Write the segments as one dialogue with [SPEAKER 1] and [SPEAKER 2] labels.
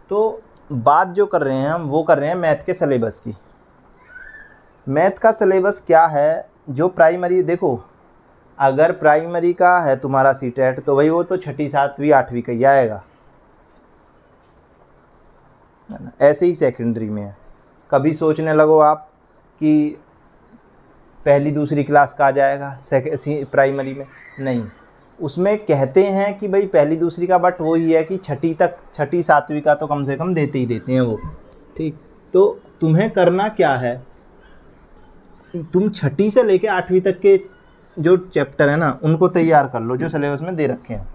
[SPEAKER 1] तो बात जो कर रहे हैं हम वो कर रहे हैं मैथ के सिलेबस की। मैथ का सिलेबस क्या है, जो प्राइमरी, देखो अगर प्राइमरी का है तुम्हारा सीटेट तो भाई वो तो 6ठी 7वीं 8वीं का ही आएगा, है ना। ऐसे ही सेकेंडरी में है। कभी सोचने लगो आप कि पहली दूसरी क्लास का आ जाएगा प्राइमरी में, नहीं, उसमें कहते हैं कि भाई पहली दूसरी का, बट वो ही है कि 6ठी तक 6ठी 7वीं का तो कम से कम देते ही देते हैं वो। ठीक, तो तुम्हें करना क्या है, तुम 6ठी से लेके 8वीं तक के जो चैप्टर है ना उनको तैयार कर लो, जो सिलेबस में दे रखे हैं।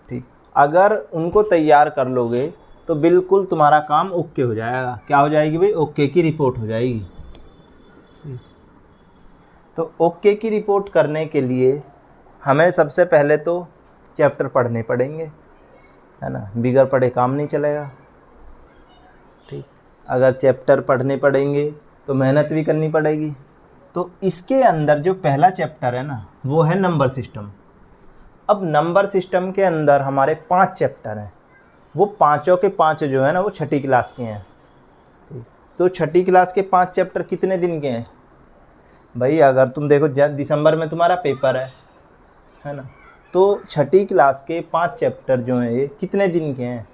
[SPEAKER 1] ठीक, अगर उनको तैयार कर लोगे तो बिल्कुल तुम्हारा काम ओके हो जाएगा। क्या हो जाएगी भाई, ओके की रिपोर्ट हो जाएगी। तो ओके की रिपोर्ट करने के लिए हमें सबसे पहले तो चैप्टर पढ़ने पड़ेंगे, है ना, बिगर पढ़े काम नहीं चलेगा। ठीक, अगर चैप्टर पढ़ने पड़ेंगे तो मेहनत भी करनी पड़ेगी। तो इसके अंदर जो पहला चैप्टर है ना वो है नंबर सिस्टम। अब नंबर सिस्टम के अंदर हमारे 5 चैप्टर हैं, वो पाँचों के 5 जो है ना वो 6ठी क्लास के हैं। तो 6ठी क्लास के 5 चैप्टर कितने दिन के हैं भाई, अगर तुम देखो दिसंबर में तुम्हारा पेपर है ना, तो 6ठी क्लास के 5 चैप्टर जो हैं ये कितने दिन के हैं,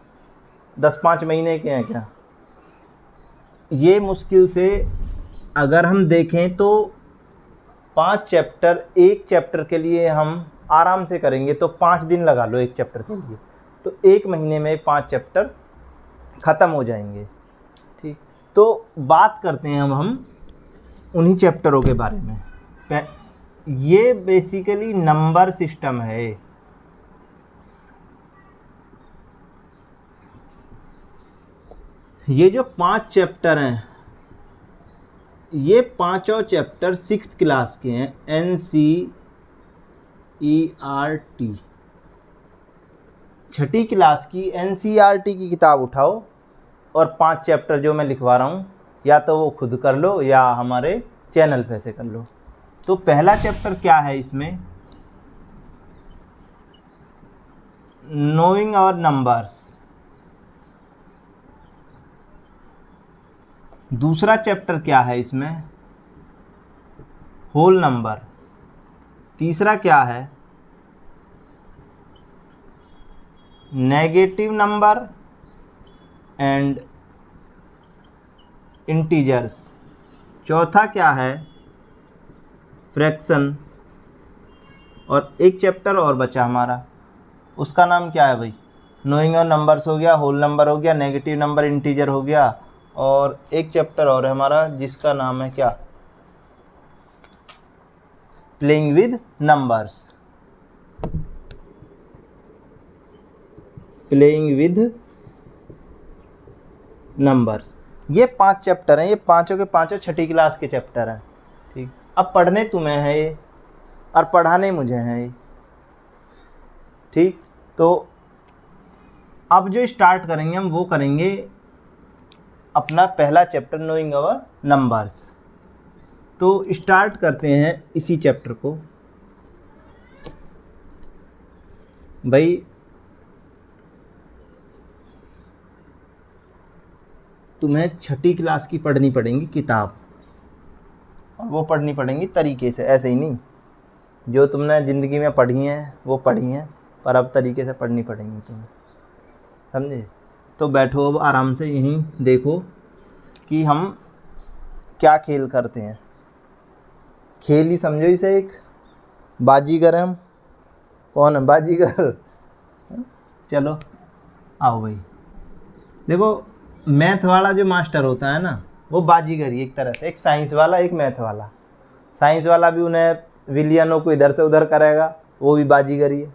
[SPEAKER 1] 10-5 महीने के हैं क्या। ये मुश्किल से अगर हम देखें तो 5 चैप्टर, एक चैप्टर के लिए हम आराम से करेंगे तो 5 दिन लगा लो एक चैप्टर के लिए, तो 1 महीने में 5 चैप्टर ख़त्म हो जाएंगे। ठीक, तो बात करते हैं हम उन्हीं चैप्टरों के बारे में। ये बेसिकली नंबर सिस्टम है। ये जो 5 चैप्टर हैं ये पांचों चैप्टर 6th क्लास के हैं, NCERT। 6ठी क्लास की NCERT की किताब उठाओ और 5 चैप्टर जो मैं लिखवा रहा हूँ या तो वो खुद कर लो या हमारे चैनल पे से कर लो। तो पहला चैप्टर क्या है इसमें, नोइंग आवर नंबर्स। दूसरा चैप्टर क्या है इसमें, होल नंबर। तीसरा क्या है, नेगेटिव नंबर एंड इंटीजर्स। चौथा क्या है, फ्रैक्शन। और एक चैप्टर और बचा हमारा, उसका नाम क्या है भाई, नोइंग और नंबर्स हो गया, होल नंबर हो गया, नेगेटिव नंबर, इंटीजर हो गया, और एक चैप्टर और है हमारा जिसका नाम है क्या, playing with numbers. Playing with numbers. ये 5 चैप्टर हैं, ये पांचों के पांचों 6ठी क्लास के चैप्टर हैं। ठीक, अब पढ़ने तुम्हें हैं ये और पढ़ाने मुझे हैं ये। ठीक, तो अब जो स्टार्ट करेंगे हम वो करेंगे अपना पहला चैप्टर, नोइंग अवर नंबर्स। तो स्टार्ट करते हैं इसी चैप्टर को। भाई तुम्हें 6ठी क्लास की पढ़नी पड़ेंगी किताब, और वो पढ़नी पड़ेंगी तरीके से, ऐसे ही नहीं जो तुमने ज़िंदगी में पढ़ी हैं वो पढ़ी हैं, पर अब तरीके से पढ़नी पड़ेंगी तुम्हें, समझे। तो बैठो अब आराम से, यहीं देखो कि हम क्या खेल करते हैं। खेल ही समझो इसे, एक बाजीगर है हम। कौन है बाजीगर? चलो आओ भाई, देखो मैथ वाला जो मास्टर होता है ना वो बाजीगर ही एक तरह से, एक साइंस वाला एक मैथ वाला। साइंस वाला भी उन्हें विलियनों को इधर से उधर करेगा, वो भी बाजीगर ही है।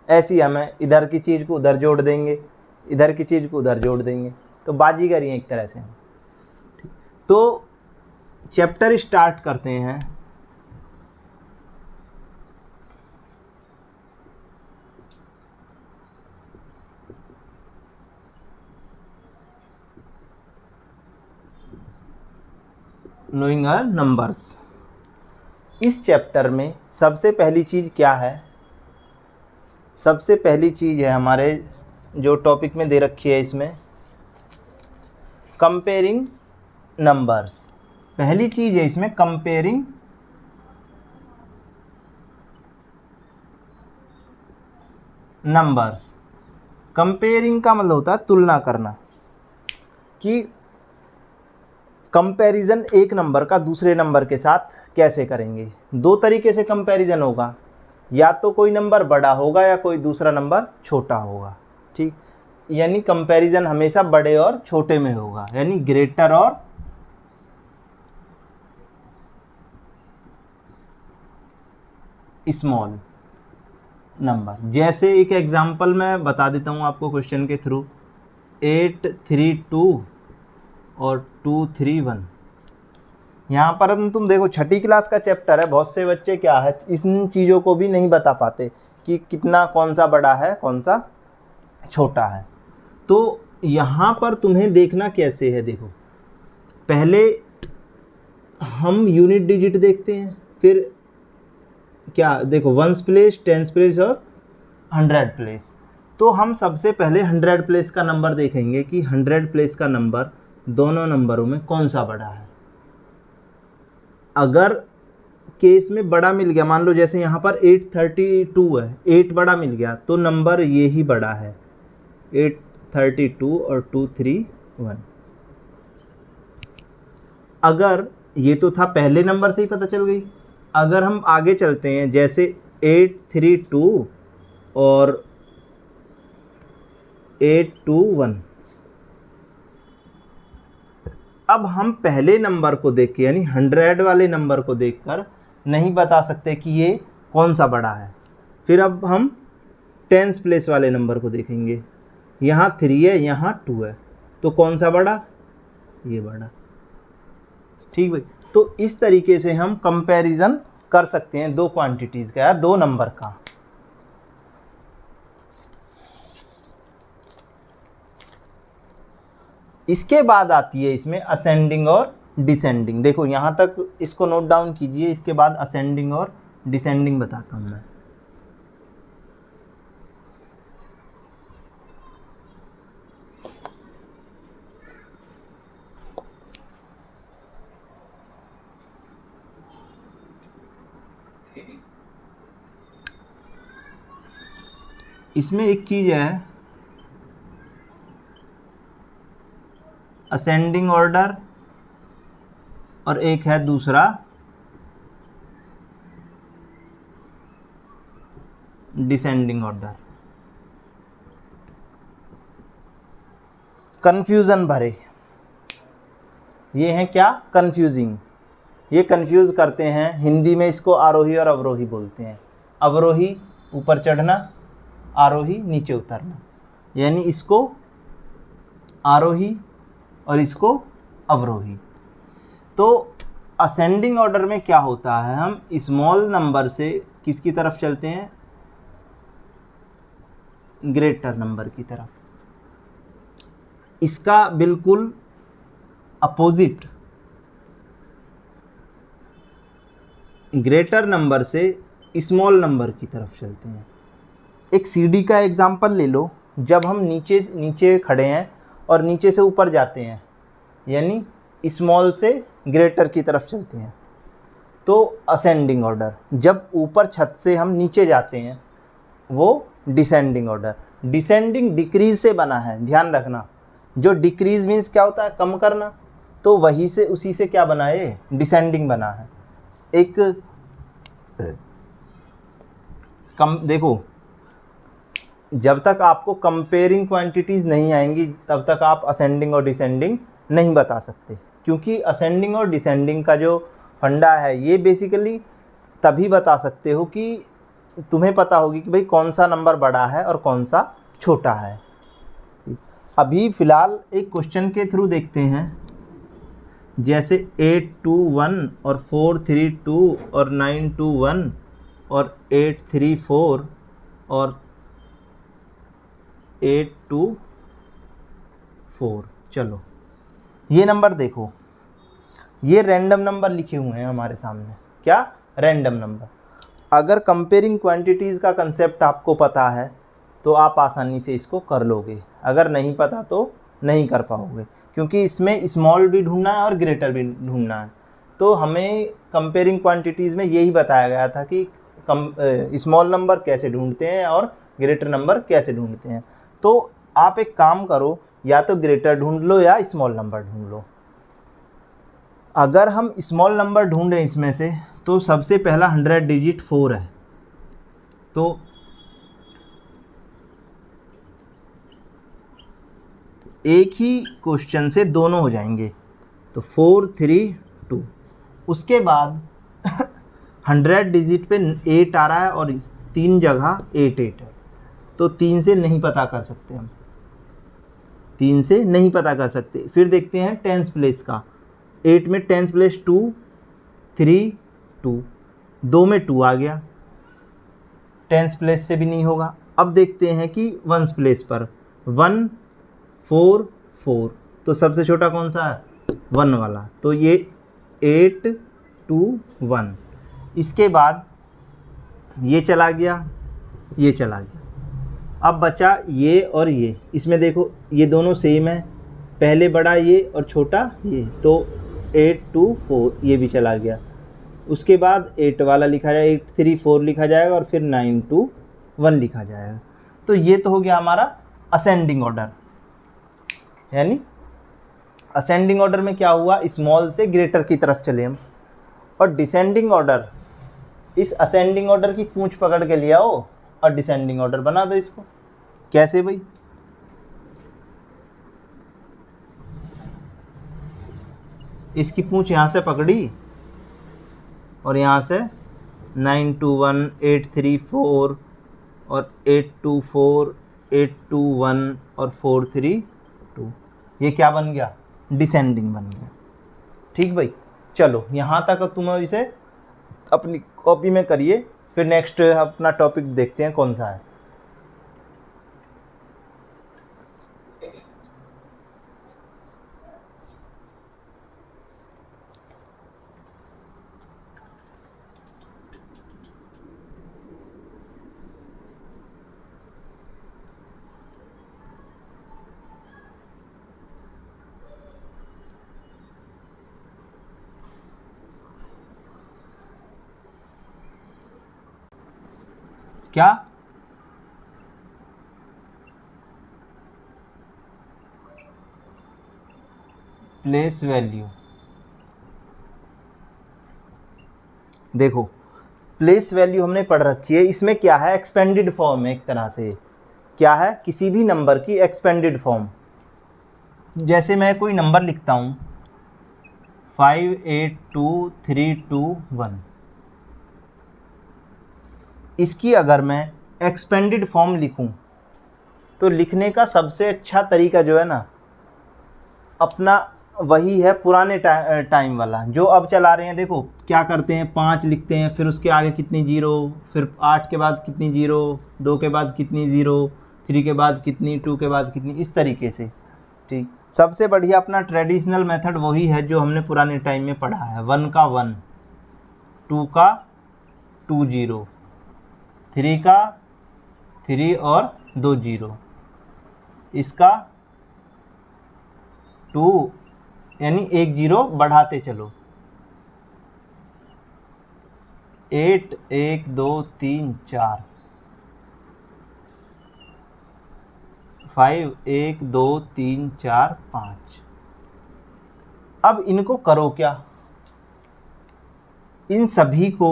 [SPEAKER 1] ऐसी हमें इधर की चीज़ को उधर जोड़ देंगे, इधर की चीज़ को उधर जोड़ देंगे, तो बाजीगर ही एक तरह से। तो चैप्टर स्टार्ट करते हैं। Knowing our numbers. इस चैप्टर में सबसे पहली चीज़ क्या है, सबसे पहली चीज़ है हमारे जो टॉपिक में दे रखी है इसमें, कंपेयरिंग नंबर्स। पहली चीज़ है इसमें कंपेयरिंग नंबर्स। कंपेयरिंग का मतलब होता है तुलना करना, कि कंपैरिजन एक नंबर का दूसरे नंबर के साथ कैसे करेंगे। दो तरीके से कंपैरिजन होगा, या तो कोई नंबर बड़ा होगा या कोई दूसरा नंबर छोटा होगा, ठीक। यानी कंपैरिजन हमेशा बड़े और छोटे में होगा, यानी ग्रेटर और स्मॉल नंबर। जैसे एक एग्जांपल मैं बता देता हूँ आपको क्वेश्चन के थ्रू, 832 और 231। यहाँ पर तुम देखो छठी क्लास का चैप्टर है, बहुत से बच्चे क्या है इन चीज़ों को भी नहीं बता पाते कि कितना कौन सा बड़ा है कौन सा छोटा है। तो यहाँ पर तुम्हें देखना कैसे है, देखो पहले हम यूनिट डिजिट देखते हैं, फिर क्या देखो वंस प्लेस, टेंस प्लेस और 100 प्लेस। तो हम सबसे पहले 100 प्लेस का नंबर देखेंगे कि 100 प्लेस का नंबर दोनों नंबरों में कौन सा बड़ा है। अगर केस में बड़ा मिल गया, मान लो जैसे यहाँ पर 832 है, 8 बड़ा मिल गया तो नंबर ये ही बड़ा है, 832 और 231। अगर ये तो था पहले नंबर से ही पता चल गई। अगर हम आगे चलते हैं, जैसे 832 और 821, अब हम पहले नंबर को देख के यानी 100 वाले नंबर को देखकर नहीं बता सकते कि ये कौन सा बड़ा है। फिर अब हम टेंस प्लेस वाले नंबर को देखेंगे, यहाँ 3 है यहाँ 2 है, तो कौन सा बड़ा, ये बड़ा, ठीक भाई। तो इस तरीके से हम कंपैरिजन कर सकते हैं दो क्वांटिटीज़ का या दो नंबर का। इसके बाद आती है इसमें असेंडिंग और डिसेंडिंग। देखो यहाँ तक इसको नोट डाउन कीजिए, इसके बाद असेंडिंग और डिसेंडिंग बताता हूँ मैं। इसमें एक चीज़ है असेंडिंग ऑर्डर और एक है दूसरा डिसेंडिंग ऑर्डर। कंफ्यूजन भरे, ये हैं क्या, कंफ्यूजिंग। ये कंफ्यूज करते हैं, हिंदी में इसको आरोही और अवरोही बोलते हैं। अवरोही ऊपर चढ़ना, आरोही नीचे उतरना, यानी इसको आरोही और इसको अवरोही। तो असेंडिंग ऑर्डर में क्या होता है, हम स्मॉल नंबर से किसकी तरफ चलते हैं, ग्रेटर नंबर की तरफ। इसका बिल्कुल अपोजिट, ग्रेटर नंबर से स्मॉल नंबर की तरफ चलते हैं। एक सीढ़ी का एग्जांपल ले लो, जब हम नीचे खड़े हैं और नीचे से ऊपर जाते हैं, यानी स्मॉल से ग्रेटर की तरफ चलते हैं, तो असेंडिंग ऑर्डर। जब ऊपर छत से हम नीचे जाते हैं वो डिसेंडिंग ऑर्डर। डिसेंडिंग डिक्रीज से बना है, ध्यान रखना। जो डिक्रीज मीन्स क्या होता है, कम करना, तो वही से उसी से क्या बना है, डिसेंडिंग बना है। एक कम देखो, जब तक आपको कंपेयरिंग क्वांटिटीज़ नहीं आएंगी तब तक आप असेंडिंग और डिसेंडिंग नहीं बता सकते, क्योंकि असेंडिंग और डिसेंडिंग का जो फंडा है ये बेसिकली तभी बता सकते हो कि तुम्हें पता होगी कि भाई कौन सा नंबर बड़ा है और कौन सा छोटा है। अभी फ़िलहाल एक क्वेश्चन के थ्रू देखते हैं, जैसे 821 और 432 और 921 और 834 और 824। चलो ये नंबर देखो, ये रैंडम नंबर लिखे हुए हैं हमारे सामने। क्या, रैंडम नंबर। अगर कंपेयरिंग क्वांटिटीज़ का कंसेप्ट आपको पता है तो आप आसानी से इसको कर लोगे। अगर नहीं पता तो नहीं कर पाओगे, क्योंकि इसमें स्मॉल भी ढूंढना है और ग्रेटर भी ढूंढना है। तो हमें कंपेयरिंग क्वांटिटीज़ में यही बताया गया था कि स्मॉल नंबर कैसे ढूंढते हैं और ग्रेटर नंबर कैसे ढूंढते हैं। तो आप एक काम करो, या तो ग्रेटर ढूंढ लो या स्मॉल नंबर ढूंढ लो। अगर हम स्मॉल नंबर ढूंढें इसमें से, तो सबसे पहला 100 डिजिट 4 है, तो एक ही क्वेश्चन से दोनों हो जाएंगे, तो 4 3 2। उसके बाद 100 डिजिट पे 8 आ रहा है और 3 जगह 8 8 है, तो 3 से नहीं पता कर सकते हम, 3 से नहीं पता कर सकते। फिर देखते हैं टेंस प्लेस का, 8 में टेंस प्लेस 2 3 2, 2 में 2 आ गया, टेंस प्लेस से भी नहीं होगा। अब देखते हैं कि वंस प्लेस पर 1 4 4, तो सबसे छोटा कौन सा है 1 वाला, तो ये 8 2 1। इसके बाद ये चला गया, ये चला गया, अब बचा ये और ये। इसमें देखो ये दोनों सेम है, पहले बड़ा ये और छोटा ये, तो 8 2 4 ये भी चला गया। उसके बाद 8 वाला लिखा जाएगा, 8 3 4 लिखा जाएगा और फिर 9 2 1 लिखा जाएगा। तो ये तो हो गया हमारा असेंडिंग ऑर्डर। यानी असेंडिंग ऑर्डर में क्या हुआ, स्मॉल से ग्रेटर की तरफ चले हम। और डिसेंडिंग ऑर्डर, इस असेंडिंग ऑर्डर की पूंछ पकड़ के ले आओ और डिसेंडिंग ऑर्डर बना दो इसको। कैसे भाई, इसकी पूंछ यहाँ से पकड़ी और यहाँ से 9 2 1 8 3 4 और 8 2 4 8 2 1 और 4 3 2, ये क्या बन गया, डिसेंडिंग बन गया। ठीक भाई, चलो यहाँ तक तुम इसे अपनी कॉपी में करिए, फिर नेक्स्ट अपना टॉपिक देखते हैं कौन सा है। क्या प्लेस वैल्यू, देखो प्लेस वैल्यू हमने पढ़ रखी है। इसमें क्या है, एक्सपेंडेड फॉर्म है एक तरह से। क्या है, किसी भी नंबर की एक्सपेंडेड फॉर्म। जैसे मैं कोई नंबर लिखता हूँ 5 8 2 3 2 1, इसकी अगर मैं एक्सपेंडेड फॉर्म लिखूं, तो लिखने का सबसे अच्छा तरीका जो है ना अपना, वही है पुराने टाइम वाला जो अब चला रहे हैं। देखो क्या करते हैं, 5 लिखते हैं, फिर उसके आगे कितनी जीरो, फिर 8 के बाद कितनी जीरो, 2 के बाद कितनी ज़ीरो, 3 के बाद कितनी, 2 के बाद कितनी, इस तरीके से। ठीक, सबसे बढ़िया अपना ट्रेडिशनल मेथड वही है जो हमने पुराने टाइम में पढ़ा है। 1 का 1, 2 का 2 जीरो, 3 का 3 और 2 जीरो, इसका 2 यानी 1 जीरो बढ़ाते चलो, 8 1 2 3 4, 5 1 2 3 4 5। अब इनको करो क्या, इन सभी को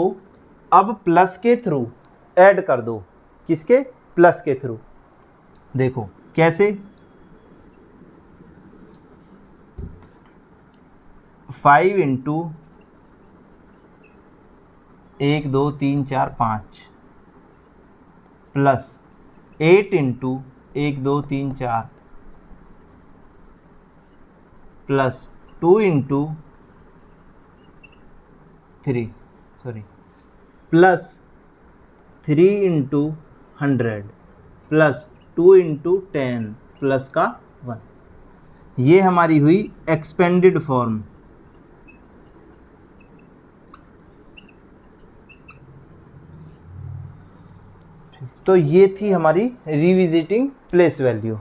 [SPEAKER 1] अब प्लस के थ्रू ऐड कर दो। किसके, प्लस के थ्रू। देखो कैसे, 5 into 1 2 3 4 5 plus 8 into 1 2 3 4 plus 2 into 3 plus 3 into 100 plus 2 into 10 plus का 1। ये हमारी हुई एक्सपेंडेड फॉर्म। तो ये थी हमारी रिविजिटिंग प्लेस वैल्यू।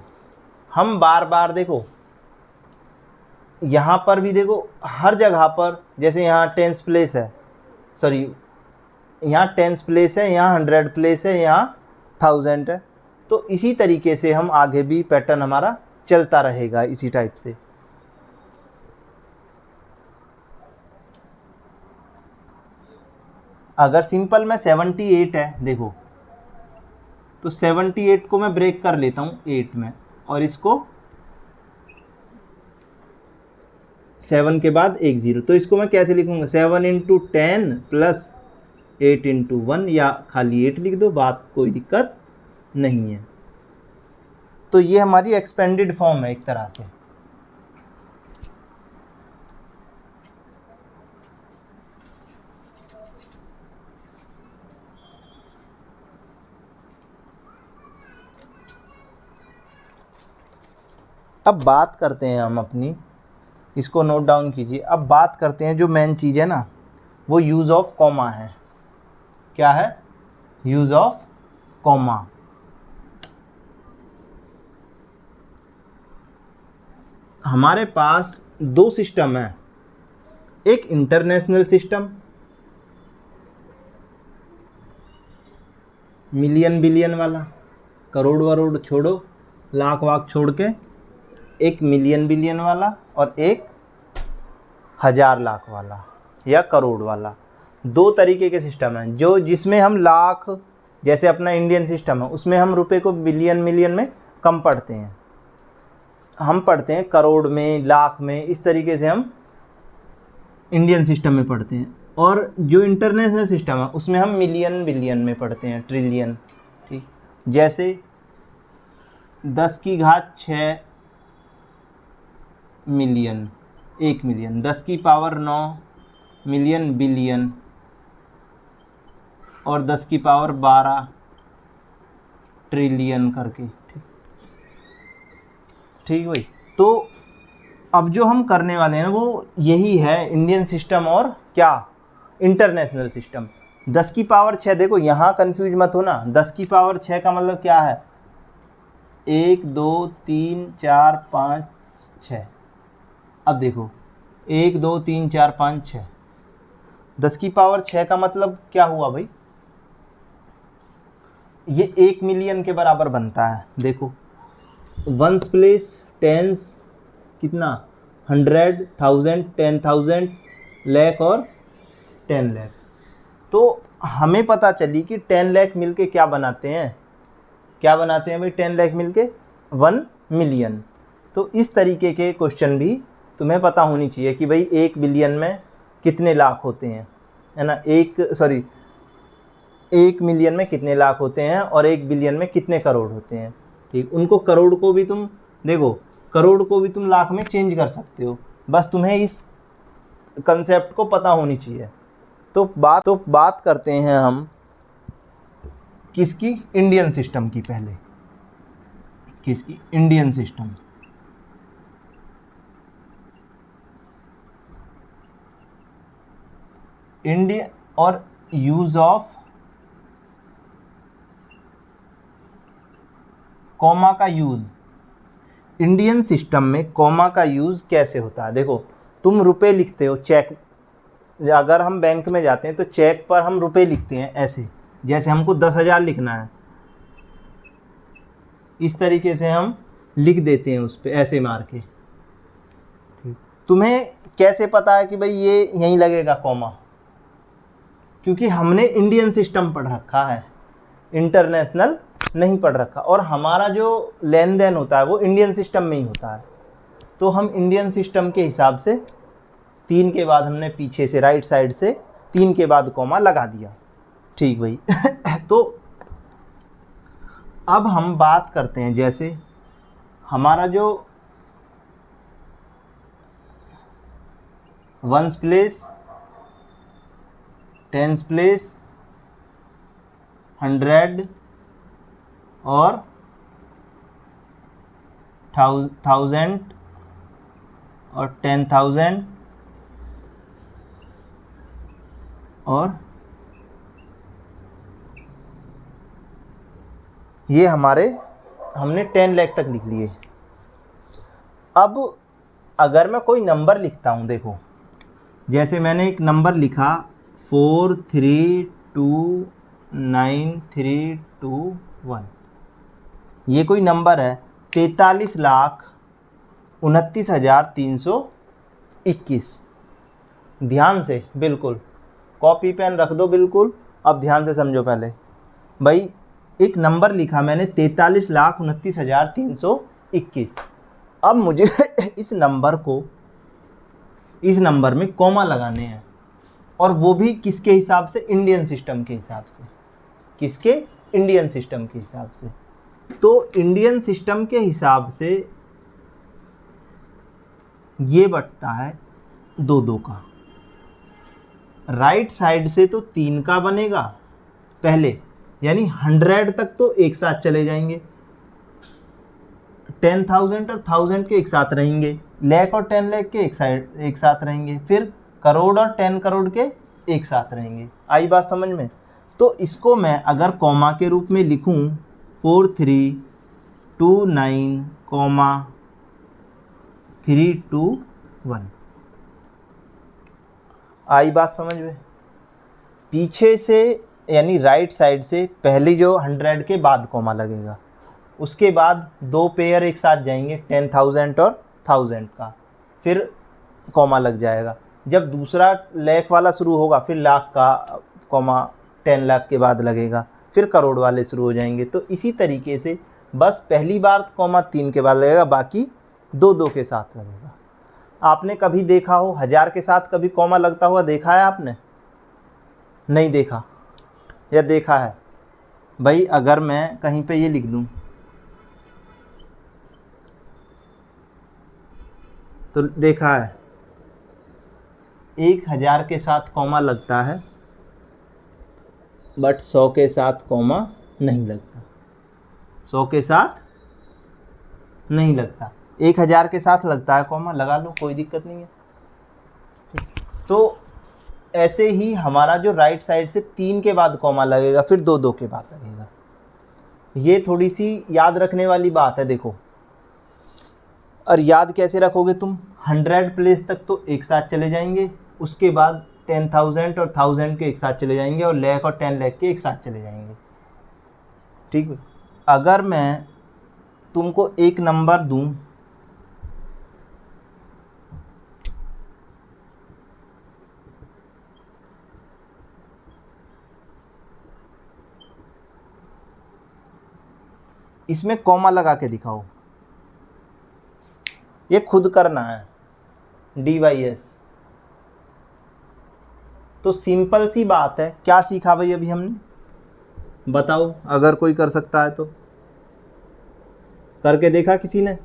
[SPEAKER 1] हम बार बार देखो यहाँ पर भी देखो हर जगह पर, जैसे यहाँ टेंस प्लेस है, सॉरी यहाँ टेंस प्लेस है, यहाँ 100 प्लेस है, यहाँ 1000 है। तो इसी तरीके से हम आगे भी पैटर्न हमारा चलता रहेगा इसी टाइप से। अगर सिंपल में 78 है देखो, तो 78 को मैं ब्रेक कर लेता हूँ 8 में, और इसको 7 के बाद एक 0, तो इसको मैं कैसे लिखूँगा, 7 × 10 प्लस 8 × 1, या खाली 8 लिख दो, बात कोई दिक्कत नहीं है। तो ये हमारी एक्सपेंडेड फॉर्म है एक तरह से। अब बात करते हैं हम अपनी, इसको नोट डाउन कीजिए। अब बात करते हैं जो मेन चीज़ है ना, वो यूज़ ऑफ कॉमा है। क्या है? Use of comma. हमारे पास दो सिस्टम है, एक इंटरनेशनल सिस्टम, मिलियन बिलियन वाला, करोड़ वरोड़ छोड़ो, लाख वाख छोड़ के, एक मिलियन बिलियन वाला, और एक 1000 लाख वाला या करोड़ वाला। दो तरीके के सिस्टम हैं, जो जिसमें हम लाख, जैसे अपना इंडियन सिस्टम है उसमें हम रुपए को बिलियन मिलियन में कम पढ़ते हैं, हम पढ़ते हैं करोड़ में, लाख में, इस तरीके से हम इंडियन सिस्टम में पढ़ते हैं। और जो इंटरनेशनल सिस्टम है उसमें हम मिलियन बिलियन में पढ़ते हैं, ट्रिलियन। ठीक, जैसे 10⁻6 मिलियन, 1 मिलियन, 10⁻9 मिलियन बिलियन, और 10⁻12 ट्रिलियन करके। ठीक भाई। तो अब जो हम करने वाले हैं ना वो यही है, इंडियन सिस्टम और क्या, इंटरनेशनल सिस्टम। 10⁻6 देखो, यहाँ कंफ्यूज मत हो ना, 10⁻6 का मतलब क्या है, 1 2 3 4 5 6। अब देखो 1 2 3 4 5 6, 10⁻6 का मतलब क्या हुआ भाई, ये 1 मिलियन के बराबर बनता है। देखो वंस प्लेस, टेंस कितना, 100, 1000, 10,000, लाख और 10 लाख। तो हमें पता चली कि 10 लाख मिलके क्या बनाते हैं, क्या बनाते हैं भाई, 10 लाख मिलके 1 मिलियन। तो इस तरीके के क्वेश्चन भी तुम्हें पता होनी चाहिए कि भाई 1 बिलियन में कितने लाख होते हैं, है ना, 1 मिलियन में कितने लाख होते हैं, और 1 बिलियन में कितने करोड़ होते हैं। ठीक, उनको करोड़ को भी तुम देखो, करोड़ को भी तुम लाख में चेंज कर सकते हो, बस तुम्हें इस कंसेप्ट को पता होनी चाहिए। तो बात करते हैं हम किसकी, इंडियन सिस्टम की। पहले किसकी, इंडियन सिस्टम। इंडिया और यूज ऑफ कॉमा का यूज, इंडियन सिस्टम में कॉमा का यूज कैसे होता है। देखो तुम रुपए लिखते हो, चेक, अगर हम बैंक में जाते हैं तो चेक पर हम रुपए लिखते हैं ऐसे, जैसे हमको 10,000 लिखना है, इस तरीके से हम लिख देते हैं उस पर ऐसे मार के। तुम्हें कैसे पता है कि भाई ये यहीं लगेगा कॉमा, क्योंकि हमने इंडियन सिस्टम पढ़ रखा है, इंटरनेशनल नहीं पढ़ रखा, और हमारा जो लेन देन होता है वो इंडियन सिस्टम में ही होता है। तो हम इंडियन सिस्टम के हिसाब से 3 के बाद हमने पीछे से राइट साइड से 3 के बाद कॉमा लगा दिया। ठीक भाई। तो अब हम बात करते हैं, जैसे हमारा जो वंस प्लेस, टेंस प्लेस, 100 और 1000 और 10,000 और ये हमारे हमने 10 लाख तक लिख लिए। अब अगर मैं कोई नंबर लिखता हूँ, देखो जैसे मैंने एक नंबर लिखा 4329321, ये कोई नंबर है 43,29,321। ध्यान से, बिल्कुल कॉपी पेन रख दो बिल्कुल। अब ध्यान से समझो, पहले भाई एक नंबर लिखा मैंने 43,29,321। अब मुझे इस नंबर में कॉमा लगाने हैं, और वो भी किसके हिसाब से? इंडियन सिस्टम के हिसाब से। किसके? इंडियन सिस्टम के हिसाब से। तो इंडियन सिस्टम के हिसाब से ये बटता है 2-2 का। राइट साइड से तो 3 का बनेगा पहले, यानी 100 तक तो एक साथ चले जाएंगे, 10,000 और 1000 के एक साथ रहेंगे, लाख और 10 लाख के एक साथ रहेंगे, फिर करोड़ और 10 करोड़ के एक साथ रहेंगे। आई बात समझ में? तो इसको मैं अगर कॉमा के रूप में लिखूं 4329,321, आई बात समझ में? पीछे से यानी राइट साइड से पहले जो 100 के बाद कॉमा लगेगा, उसके बाद 2 पेयर एक साथ जाएंगे 10,000 और 1000 का, फिर कॉमा लग जाएगा। जब दूसरा लाख वाला शुरू होगा फिर लाख का कॉमा 10 लाख के बाद लगेगा, फिर करोड़ वाले शुरू हो जाएंगे। तो इसी तरीके से बस पहली बार कॉमा 3 के बाद लगेगा, बाकी 2-2 के साथ लगेगा। आपने कभी देखा हो 1000 के साथ कभी कॉमा लगता हुआ देखा है आपने? नहीं देखा, या देखा है? भाई अगर मैं कहीं पे ये लिख दूं तो देखा है 1000 के साथ कॉमा लगता है, बट 100 के साथ कॉमा नहीं लगता। 100 के साथ नहीं लगता, 1000 के साथ लगता है कॉमा, लगा लो कोई दिक्कत नहीं है। तो ऐसे ही हमारा जो राइट साइड से 3 के बाद कॉमा लगेगा, फिर 2-2 के बाद लगेगा। ये थोड़ी सी याद रखने वाली बात है, देखो। और याद कैसे रखोगे तुम? 100 प्लेस तक तो एक साथ चले जाएंगे, उसके बाद 10,000 और 1000 के एक साथ चले जाएंगे, और लाख और 10 लाख के एक साथ चले जाएंगे। ठीक है। अगर मैं तुमको एक नंबर दूं, इसमें कॉमा लगा के दिखाओ, ये खुद करना है, DYS। तो सिंपल सी बात है, क्या सीखा भाई अभी हमने? बताओ, अगर कोई कर सकता है तो। करके देखा किसी ने?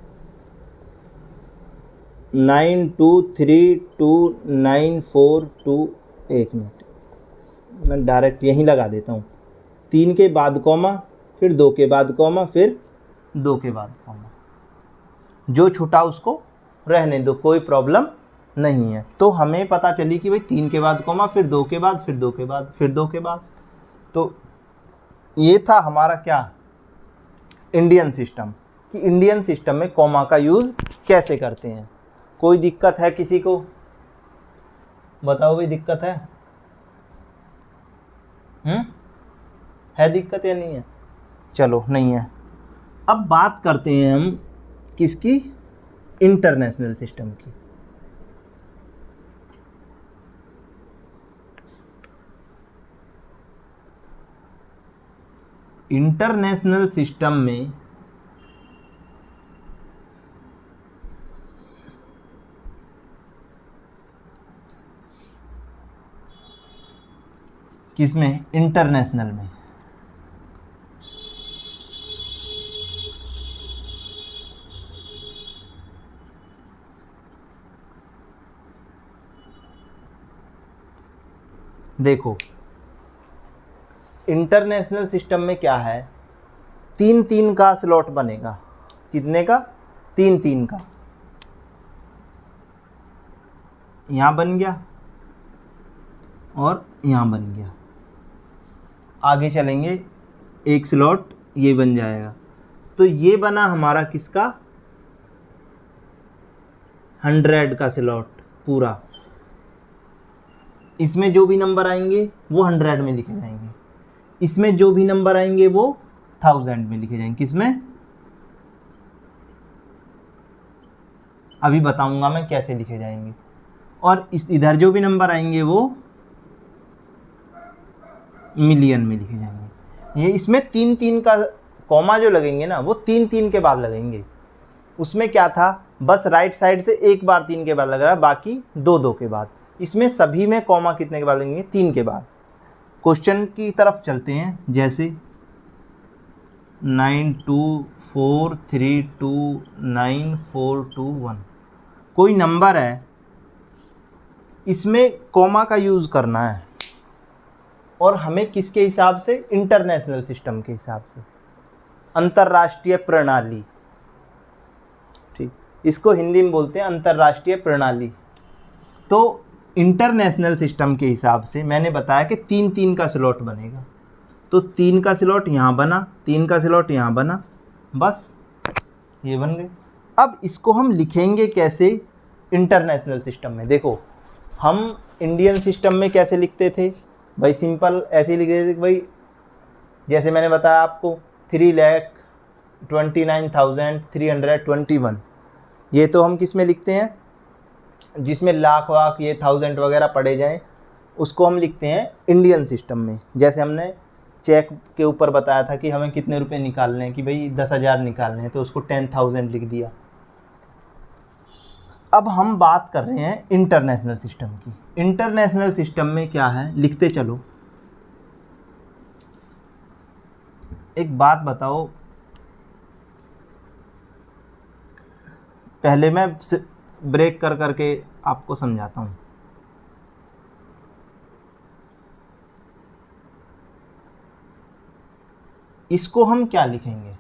[SPEAKER 1] 92329428। एक मिनट, मैं डायरेक्ट यहीं लगा देता हूँ। 3 के बाद कॉमा, फिर 2 के बाद कॉमा, फिर 2 के बाद कॉमा। जो छूटा उसको रहने दो, कोई प्रॉब्लम नहीं है। तो हमें पता चली कि भाई 3 के बाद कॉमा, फिर 2 के बाद, फिर 2 के बाद, फिर 2 के बाद। तो ये था हमारा क्या? इंडियन सिस्टम, कि इंडियन सिस्टम में कॉमा का यूज़ कैसे करते हैं। कोई दिक्कत है किसी को? बताओ भाई, दिक्कत है? है दिक्कत या नहीं है? चलो, नहीं है। अब बात करते हैं हम किसकी? इंटरनेशनल सिस्टम की। इंटरनेशनल सिस्टम में किसमें? इंटरनेशनल में देखो, इंटरनेशनल सिस्टम में क्या है? 3-3 का स्लॉट बनेगा। कितने का? 3-3 का। यहाँ बन गया और यहाँ बन गया। आगे चलेंगे, एक स्लॉट ये बन जाएगा। तो ये बना हमारा किसका, 100 का स्लॉट पूरा। इसमें जो भी नंबर आएंगे वो 100 में लिखे जाएंगे, इसमें जो भी नंबर आएंगे वो 1000 में लिखे जाएंगे। किसमें, अभी बताऊंगा मैं कैसे लिखे जाएंगे। और इस इधर जो भी नंबर आएंगे वो मिलियन में लिखे जाएंगे। ये इसमें 3-3 का कॉमा जो लगेंगे ना वो 3-3 के बाद लगेंगे। उसमें क्या था, बस राइट साइड से एक बार 3 के बाद लग रहा है, बाकी 2-2 के बाद। इसमें सभी में कॉमा कितने के बाद लगेंगे, 3 के बाद। क्वेश्चन की तरफ चलते हैं। जैसे 92432942 कोई नंबर है, इसमें कॉमा का यूज़ करना है, और हमें किसके हिसाब से, इंटरनेशनल सिस्टम के हिसाब से, अंतर्राष्ट्रीय प्रणाली। ठीक, इसको हिंदी में बोलते हैं अंतर्राष्ट्रीय प्रणाली। तो इंटरनेशनल सिस्टम के हिसाब से मैंने बताया कि 3-3 का स्लॉट बनेगा। तो 3 का स्लॉट यहाँ बना, 3 का स्लॉट यहाँ बना, बस ये बन गए। अब इसको हम लिखेंगे कैसे इंटरनेशनल सिस्टम में। देखो हम इंडियन सिस्टम में कैसे लिखते थे भाई, सिंपल ऐसे ही लिखते थे भाई, जैसे मैंने बताया आपको 3,29,321। ये तो हम किस में लिखते हैं, जिसमें लाख वाख ये 1000 वगैरह पढ़े जाएं, उसको हम लिखते हैं इंडियन सिस्टम में। जैसे हमने चेक के ऊपर बताया था कि हमें कितने रुपए निकालने हैं, कि भाई 10,000 निकालने हैं, तो उसको 10,000 लिख दिया। अब हम बात कर रहे हैं इंटरनेशनल सिस्टम की। इंटरनेशनल सिस्टम में क्या है, लिखते चलो। एक बात बताओ, पहले मैं ब्रेक कर करके आपको समझाता हूँ। इसको हम क्या लिखेंगे,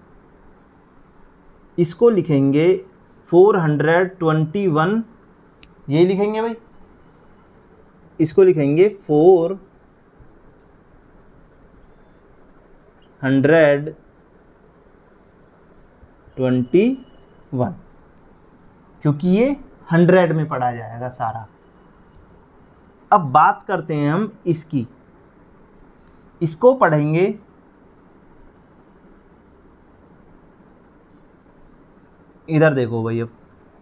[SPEAKER 1] इसको लिखेंगे 421, ये लिखेंगे भाई, इसको लिखेंगे 421, क्योंकि ये 100 में पढ़ा जाएगा सारा। अब बात करते हैं हम इसकी, इसको पढ़ेंगे इधर देखो भाई। अब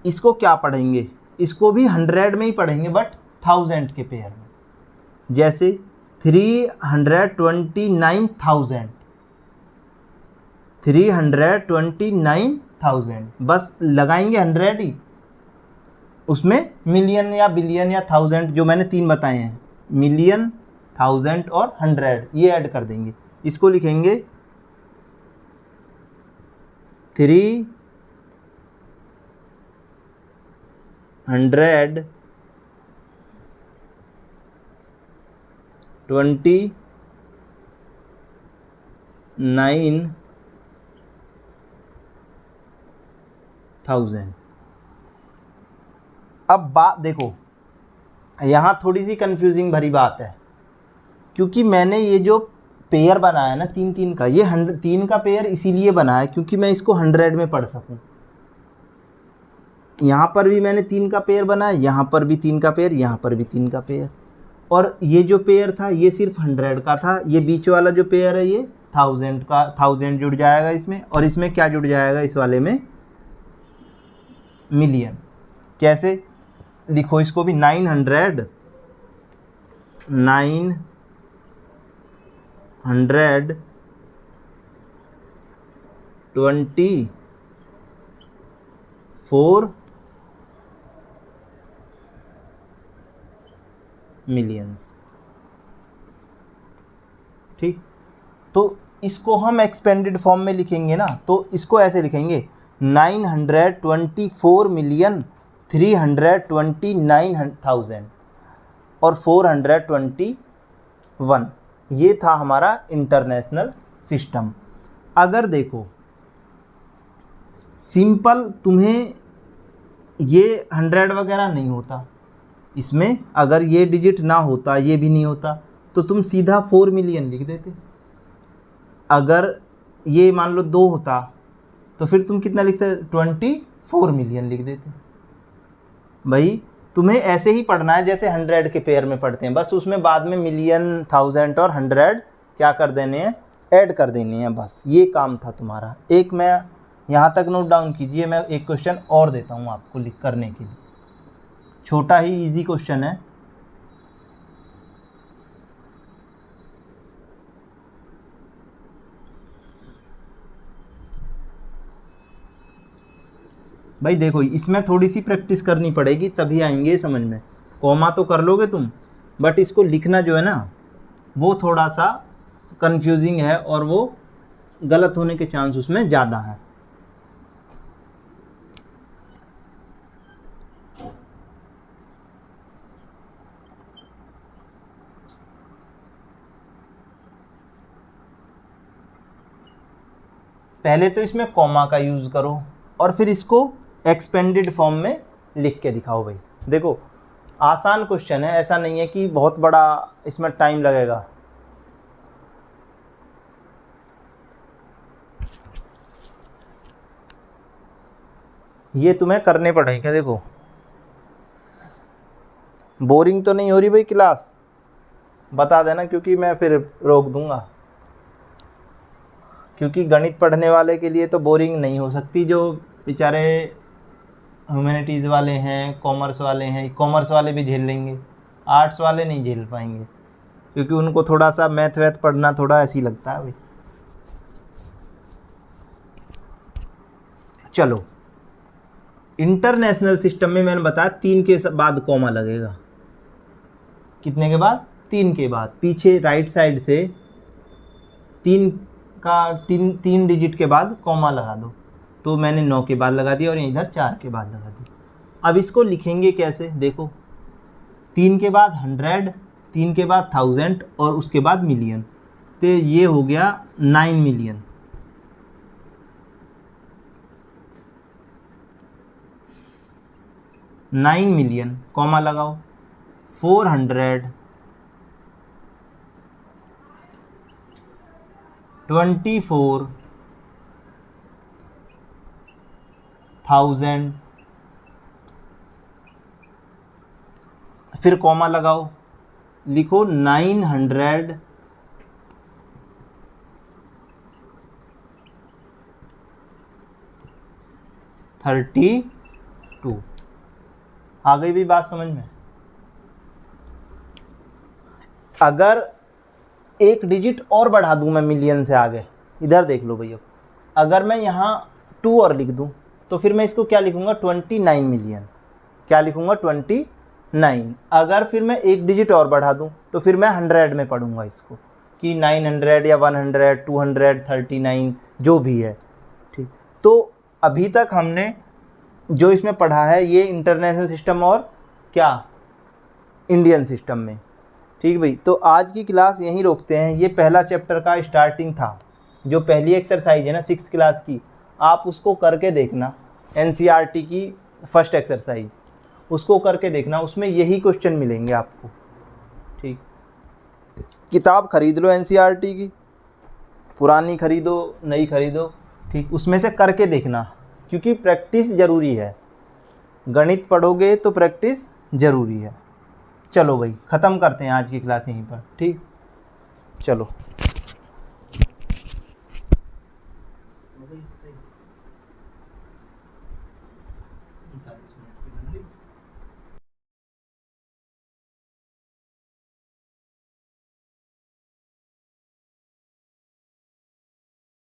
[SPEAKER 1] इसको क्या पढ़ेंगे, इसको भी 100 में ही पढ़ेंगे, बट 1000 के पेयर में। जैसे 329,000, 329,000, बस लगाएंगे 100 ही, उसमें मिलियन या बिलियन या 1000 जो मैंने 3 बताए हैं, मिलियन, 1000 और 100 ये ऐड कर देंगे। इसको लिखेंगे 329,000। अब बात देखो, यहाँ थोड़ी सी कंफ्यूजिंग भरी बात है, क्योंकि मैंने ये जो पेयर बनाया ना 3-3 का, ये 3 का पेयर इसीलिए बनाया क्योंकि मैं इसको 100 में पढ़ सकूं। यहाँ पर भी मैंने 3 का पेयर बनाया, यहाँ पर भी 3 का पेयर, यहाँ पर भी 3 का पेयर। और ये जो पेयर था ये सिर्फ 100 का था, ये बीच वाला जो पेयर है ये 1000 का, 1000 जुड़ जाएगा इसमें, और इसमें क्या जुड़ जाएगा, इस वाले में मिलियन। कैसे लिखो इसको भी, 900 924 मिलियंस। ठीक, तो इसको हम एक्सपेंडेड फॉर्म में लिखेंगे ना, तो इसको ऐसे लिखेंगे 924,329,000 और 421। ये था हमारा इंटरनेशनल सिस्टम। अगर देखो सिंपल तुम्हें ये 100 वगैरह नहीं होता इसमें, अगर ये डिजिट ना होता, ये भी नहीं होता, तो तुम सीधा 4 मिलियन लिख देते। अगर ये मान लो 2 होता तो फिर तुम कितना लिखते, 24 मिलियन लिख देते। भाई तुम्हें ऐसे ही पढ़ना है जैसे 100 के पेयर में पढ़ते हैं, बस उसमें बाद में मिलियन, थाउजेंड और 100 क्या कर देने हैं, ऐड कर देने हैं, बस ये काम था तुम्हारा। एक मैं यहाँ तक नोट डाउन कीजिए, मैं एक क्वेश्चन और देता हूँ आपको लिख करने के लिए, छोटा ही इजी क्वेश्चन है। भाई देखो इसमें थोड़ी सी प्रैक्टिस करनी पड़ेगी तभी आएंगे समझ में। कॉमा तो कर लोगे तुम, बट इसको लिखना जो है ना वो थोड़ा सा कंफ्यूजिंग है और वो गलत होने के चांस उसमें ज़्यादा हैं। पहले तो इसमें कॉमा का यूज़ करो और फिर इसको एक्सपेंडेड फॉर्म में लिख के दिखाओ। भाई देखो आसान क्वेश्चन है, ऐसा नहीं है कि बहुत बड़ा इसमें टाइम लगेगा। ये तुम्हें करने पड़ेंगे। देखो बोरिंग तो नहीं हो रही भाई क्लास, बता देना क्योंकि मैं फिर रोक दूंगा, क्योंकि गणित पढ़ने वाले के लिए तो बोरिंग नहीं हो सकती। जो बेचारे ह्यूमैनिटीज़ वाले हैं, कॉमर्स वाले हैं, कॉमर्स वाले भी झेल लेंगे, आर्ट्स वाले नहीं झेल पाएंगे क्योंकि उनको थोड़ा सा मैथ वैथ पढ़ना थोड़ा ऐसी लगता है भाई। चलो इंटरनेशनल सिस्टम में मैंने बताया 3 के बाद कॉमा लगेगा। कितने के बाद? 3 के बाद। पीछे राइट साइड से 3 डिजिट के बाद कॉमा लगा दो, तो मैंने 9 के बाद लगा दिया और इधर 4 के बाद लगा दिया। अब इसको लिखेंगे कैसे? देखो 3 के बाद 100, 3 के बाद 1000 और उसके बाद मिलियन, तो ये हो गया 9 मिलियन। कॉमा लगाओ 400 24,000, फिर कॉमा लगाओ, लिखो 932। आ गई भी बात समझ में? अगर एक डिजिट और बढ़ा दूं मैं मिलियन से आगे, इधर देख लो भैया, अगर मैं यहाँ 2 और लिख दूं तो फिर मैं इसको क्या लिखूंगा? 29 मिलियन। क्या लिखूंगा? 29। अगर फिर मैं एक डिजिट और बढ़ा दूं तो फिर मैं 100 में पढ़ूंगा इसको, कि 900 या 100, 239 जो भी है। ठीक, तो अभी तक हमने जो इसमें पढ़ा है ये इंटरनेशनल सिस्टम और क्या इंडियन सिस्टम में। ठीक भाई, तो आज की क्लास यहीं रोकते हैं। ये पहला चैप्टर का स्टार्टिंग था। जो पहली एक्सरसाइज है ना 6th क्लास की, आप उसको करके देखना, NCERT की फर्स्ट एक्सरसाइज, उसको करके देखना, उसमें यही क्वेश्चन मिलेंगे आपको। ठीक, किताब खरीद लो NCERT की, पुरानी खरीदो नई खरीदो, ठीक, उसमें से करके देखना, क्योंकि प्रैक्टिस ज़रूरी है। गणित पढ़ोगे तो प्रैक्टिस ज़रूरी है। चलो भाई ख़त्म करते हैं आज की क्लास यहीं पर। ठीक, चलो।